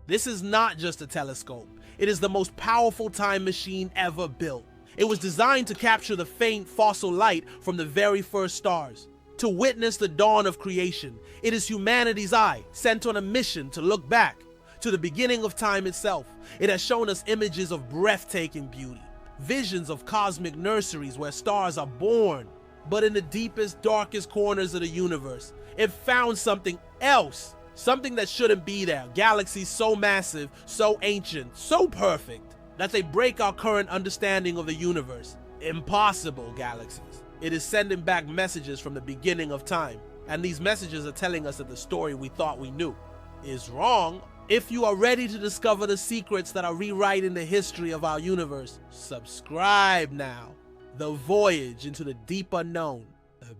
This is not just a telescope. It is the most powerful time machine ever built. It was designed to capture the faint fossil light from the very first stars. To witness the dawn of creation, it is humanity's eye sent on a mission to look back to the beginning of time itself. It has shown us images of breathtaking beauty, visions of cosmic nurseries where stars are born. But in the deepest, darkest corners of the universe, it found something else, something that shouldn't be there. Galaxies so massive, so ancient, so perfect, that they break our current understanding of the universe. Impossible galaxies. It is sending back messages from the beginning of time, and these messages are telling us that the story we thought we knew is wrong. If you are ready to discover the secrets that are rewriting the history of our universe, subscribe now. The voyage into the deep unknown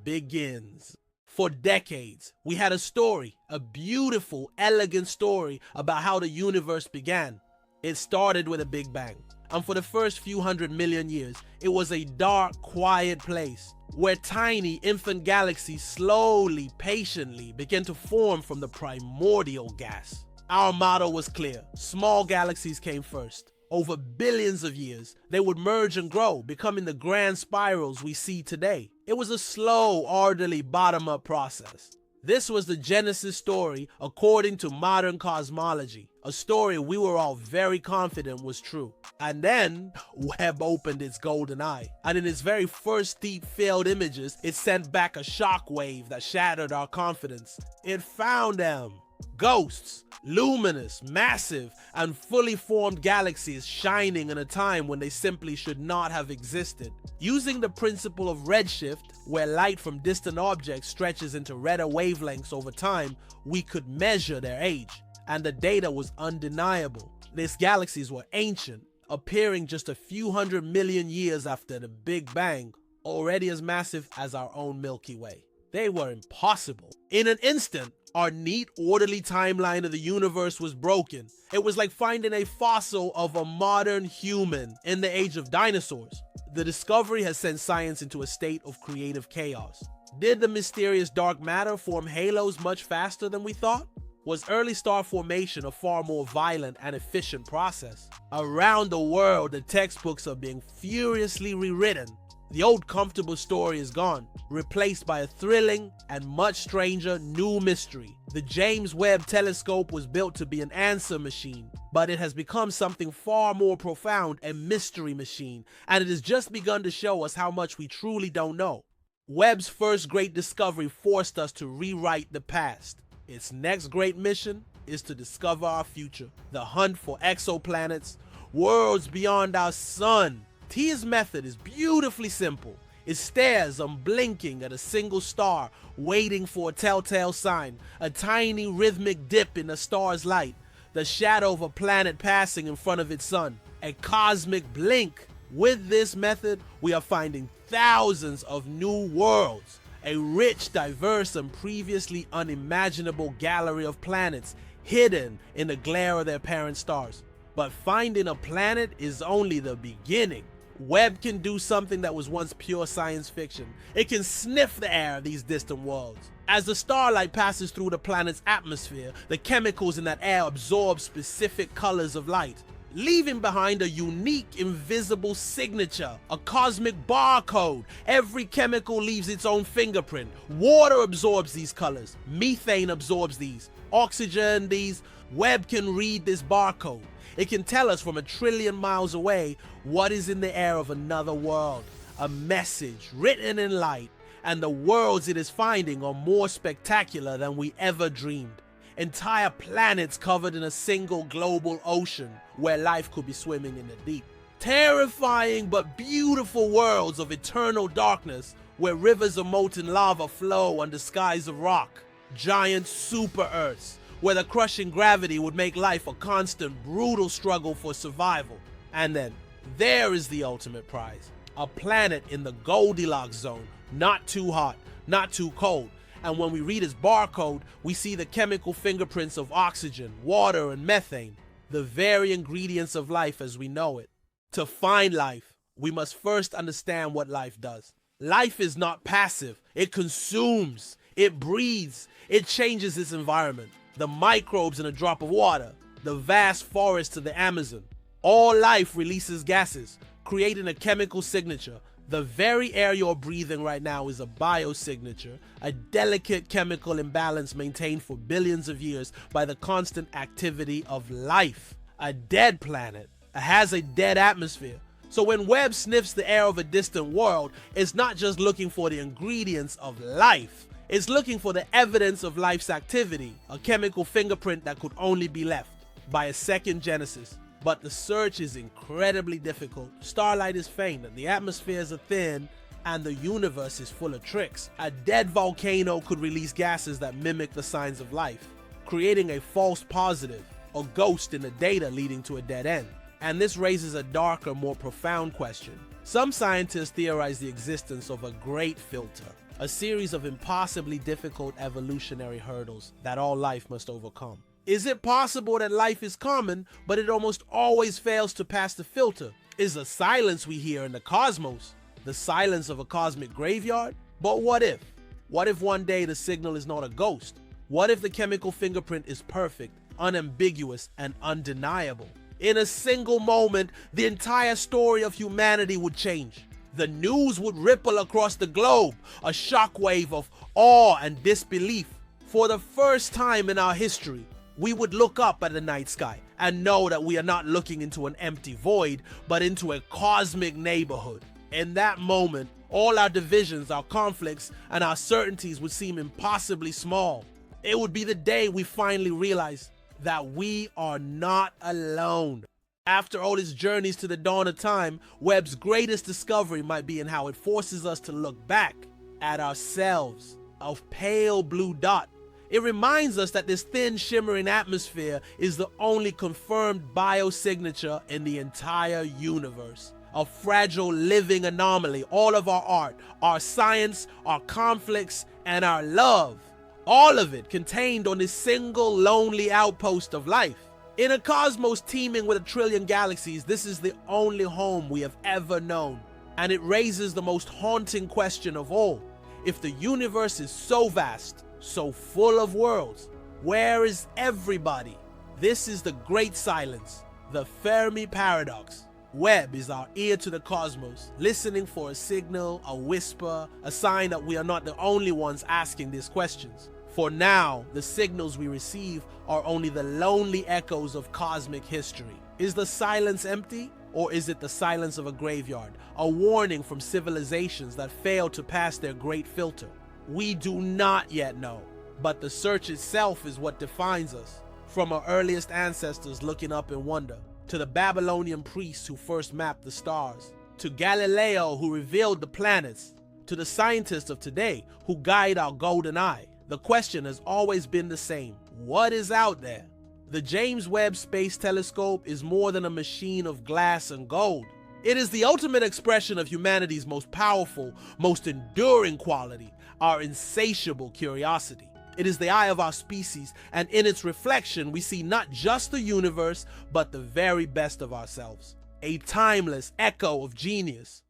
begins. For decades, we had a story, a beautiful, elegant story about how the universe began. It started with a Big Bang, and for the first few 100 million years, it was a dark, quiet place where tiny infant galaxies slowly, patiently began to form from the primordial gas. Our motto was clear: small galaxies came first. Over billions of years, they would merge and grow, becoming the grand spirals we see today. It was a slow, orderly, bottom-up process. This was the Genesis story according to modern cosmology, a story we were all very confident was true. And then, Webb opened its golden eye, and in its very first deep field images, it sent back a shockwave that shattered our confidence. It found them. Ghosts, luminous, massive, and fully formed galaxies shining in a time when they simply should not have existed. Using the principle of redshift, where light from distant objects stretches into redder wavelengths over time, we could measure their age, and the data was undeniable. These galaxies were ancient, appearing just a few 100 million years after the Big Bang, already as massive as our own Milky Way. They were impossible. In an instant, our neat, orderly timeline of the universe was broken. It was like finding a fossil of a modern human in the age of dinosaurs. The discovery has sent science into a state of creative chaos. Did the mysterious dark matter form halos much faster than we thought? Was early star formation a far more violent and efficient process? Around the world, the textbooks are being furiously rewritten. The old comfortable story is gone, replaced by a thrilling and much stranger new mystery. The James Webb Telescope was built to be an answer machine, but it has become something far more profound, a mystery machine, and it has just begun to show us how much we truly don't know. Webb's first great discovery forced us to rewrite the past. Its next great mission is to discover our future, the hunt for exoplanets, worlds beyond our sun. T's method is beautifully simple. It stares unblinking at a single star, waiting for a telltale sign, a tiny rhythmic dip in the star's light, the shadow of a planet passing in front of its sun, a cosmic blink. With this method, we are finding thousands of new worlds, a rich, diverse, and previously unimaginable gallery of planets hidden in the glare of their parent stars. But finding a planet is only the beginning. Webb can do something that was once pure science fiction. It can sniff the air of these distant worlds. As the starlight passes through the planet's atmosphere, the chemicals in that air absorb specific colors of light, leaving behind a unique invisible signature, a cosmic barcode. Every chemical leaves its own fingerprint. Water absorbs these colors. Methane absorbs these. Oxygen these. Webb can read this barcode. It can tell us from 1 trillion miles away what is in the air of another world. A message written in light, and the worlds it is finding are more spectacular than we ever dreamed. Entire planets covered in a single global ocean where life could be swimming in the deep. Terrifying but beautiful worlds of eternal darkness where rivers of molten lava flow under skies of rock. Giant super Earths where the crushing gravity would make life a constant, brutal struggle for survival. And then, there is the ultimate prize. A planet in the Goldilocks zone, not too hot, not too cold. And when we read its barcode, we see the chemical fingerprints of oxygen, water, and methane, the very ingredients of life as we know it. To find life, we must first understand what life does. Life is not passive. It consumes, it breathes, it changes its environment. The microbes in a drop of water, the vast forests of the Amazon. All life releases gases, creating a chemical signature. The very air you're breathing right now is a biosignature, a delicate chemical imbalance maintained for billions of years by the constant activity of life. A dead planet has a dead atmosphere. So when Webb sniffs the air of a distant world, it's not just looking for the ingredients of life. It's looking for the evidence of life's activity, a chemical fingerprint that could only be left by a second genesis. But the search is incredibly difficult. Starlight is faint, and the atmospheres are thin, and the universe is full of tricks. A dead volcano could release gases that mimic the signs of life, creating a false positive, or ghost in the data leading to a dead end. And this raises a darker, more profound question. Some scientists theorize the existence of a great filter, a series of impossibly difficult evolutionary hurdles that all life must overcome. Is it possible that life is common, but it almost always fails to pass the filter? Is the silence we hear in the cosmos the silence of a cosmic graveyard? But what if? What if one day the signal is not a ghost? What if the chemical fingerprint is perfect, unambiguous, and undeniable? In a single moment, the entire story of humanity would change. The news would ripple across the globe, a shockwave of awe and disbelief. For the first time in our history, we would look up at the night sky and know that we are not looking into an empty void, but into a cosmic neighborhood. In that moment, all our divisions, our conflicts, and our certainties would seem impossibly small. It would be the day we finally realize that we are not alone. After all its journeys to the dawn of time, Webb's greatest discovery might be in how it forces us to look back at ourselves, a pale blue dot. It reminds us that this thin, shimmering atmosphere is the only confirmed biosignature in the entire universe. A fragile, living anomaly. All of our art, our science, our conflicts, and our love. All of it contained on this single, lonely outpost of life. In a cosmos teeming with 1 trillion galaxies, this is the only home we have ever known. And it raises the most haunting question of all. If the universe is so vast, so full of worlds, where is everybody? This is the great silence, the Fermi paradox. Webb is our ear to the cosmos, listening for a signal, a whisper, a sign that we are not the only ones asking these questions. For now, the signals we receive are only the lonely echoes of cosmic history. Is the silence empty, or is it the silence of a graveyard, a warning from civilizations that failed to pass their great filter? We do not yet know, but the search itself is what defines us. From our earliest ancestors looking up in wonder, to the Babylonian priests who first mapped the stars, to Galileo who revealed the planets, to the scientists of today who guide our golden eye, the question has always been the same. What is out there? The James Webb Space Telescope is more than a machine of glass and gold. It is the ultimate expression of humanity's most powerful, most enduring quality, our insatiable curiosity. It is the eye of our species, and in its reflection we see not just the universe, but the very best of ourselves. A timeless echo of genius,